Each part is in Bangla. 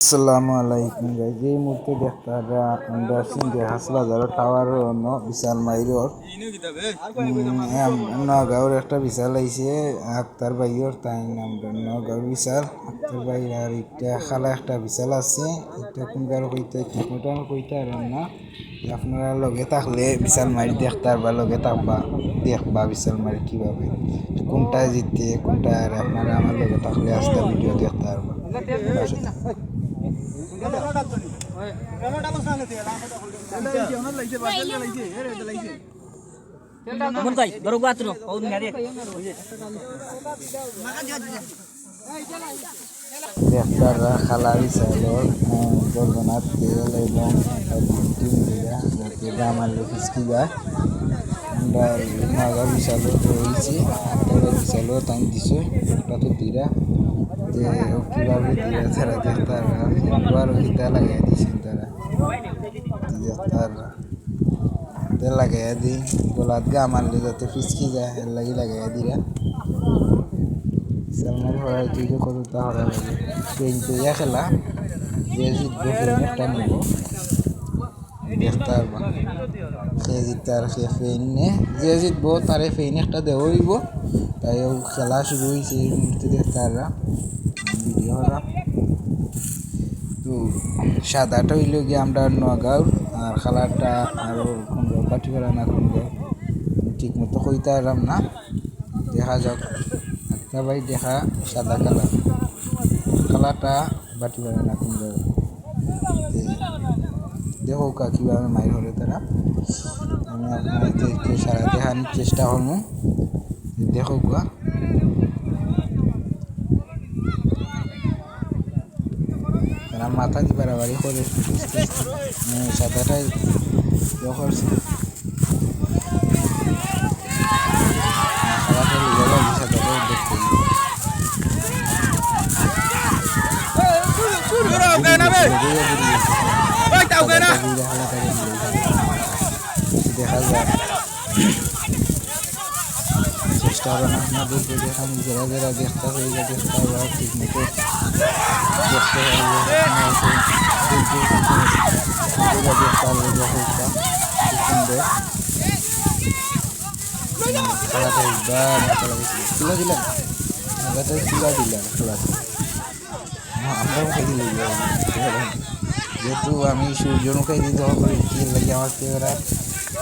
আসসালামু আলাইকুম গাইজ, এই মুহূর্তে দেখতারা আমরা সিঙ্গে হাসবাজার টাওয়ার বিশাল মাইরর নগাঁওর একটা বিশাল আইছে আক্তার ভাইয়র তাই নামটা নগাঁওর বিশাল আক্তার ভাই। আর একটা খালা একটা বিশাল আছে, এটা কোনবার কইতে ঠিক মতো কইতে পারেন না। আপনারা লগে থাকলে বিশাল মারি দেখতার বা লগে থাকবা দেখবা বিশাল মারি কীভাবে কোনটা জিতে কোনটা আর আপনারা আমার লগে থাকলে আস্তে ভিডিও দেখতে পারবা। দেখতারা খালা বিশালর গর্বনাথ তেল এবং ডিম দিয়া যাতে গামালে ফিসকি যায়। আমরা নগা বিশালও রয়েছি, আপনারা বিশালও টাইম দিছে ওটা তো দিরা যে কীভাবে দিরা তারা দেখতারা আরও কিতা লাগাই দিয়েছেন তারা দেখতারা তেল লাগাইয়া দিই গোলাত গা মারলে যাতে ফিসকি যায় এর লাগি লাগাইয়া দিরা সালমার হরাই তুই যে কতটা হরা লাগে ট্রেন তো ইয়া খেলা যে জিতবো ফেন একটা নেব দেখতে পারবা। সে জিততে আর সে ফেন নে যে জিতবো তারে ফেন একটা দেওয়া হইব। তাই খেলা শুরু হয়েছে এই মুহূর্তে দেখতে পারবা ভিডিও হরা। তো সাদাটা হইল গিয়ে আমরা নগাঁও আর খালারটা আরও কোনগাঁও পাঠিয়ে না কোনগাঁও ঠিক মতো কইতে পারলাম না, দেখা যাক। একটা ভাই দেখা সাদা কালার কালারটা বাটি পারে না কোনগাঁও দেখো কীভাবে মাইর হলে তারা। আমি আপনাদেরকে সারা দেখানোর চেষ্টা করবো, দেখো তারা মাথা দিয়ে বাড়াবাড়ি করে সাদাটাই করছে সাদাটা সাদাটাই দেখতে দেখা যায়। চেষ্টা করেন আপনাদেরকে দেখান যারা যারা দেখতে হয়ে দেখতে হবে ঠিক মতো দেখতে তুলা দিলাম তুলা দিলাম খেলাতে আমরাও খাই দিল যেহেতু আমি সূর্যনুখাই দিতে হবে কি লাগে আমার ওরা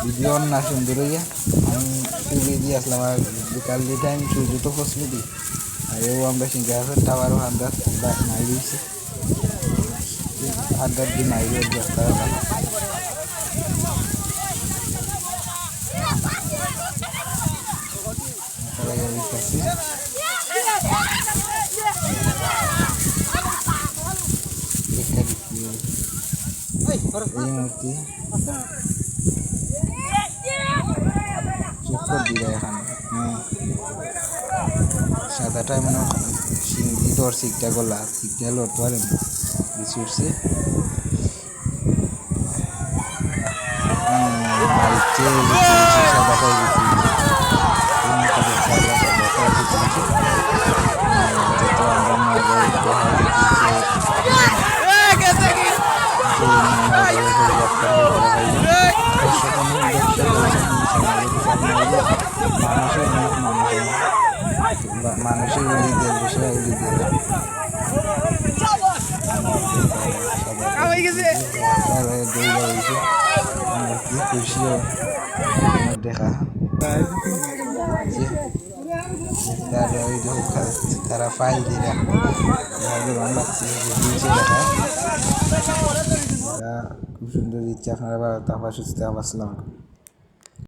ভিডিও না সুন্দর হইয়া আমি তুলে দিয়ে আসলাম। আর বিকাল দিয়ে টাইম সূর্য তো ফসলে দিই আর এও আমরা সিঙ্গে আসে টাওয়ারও হান্দার মাই দিয়েছি হান্দার দিয়ে মাই দিয়ে দেখতে হবে। এই মূর্তি চুপ করে দিলে এখানে সাদাটাই মানে সিঙ্গি তোর শিখটা গলা শিখটা লড়তে পারেন ছুটছে সাদাটাই মানুষের উলি দিয়ে বসে উলি দিয়ে খুশিও দেখা তারা ফাইল দিয়ে লাগছে দেখা খুব সুন্দর দিচ্ছে। আপনারা ভালো থাকবা সুস্থ থাকবা। আসসালামু আলাইকুম।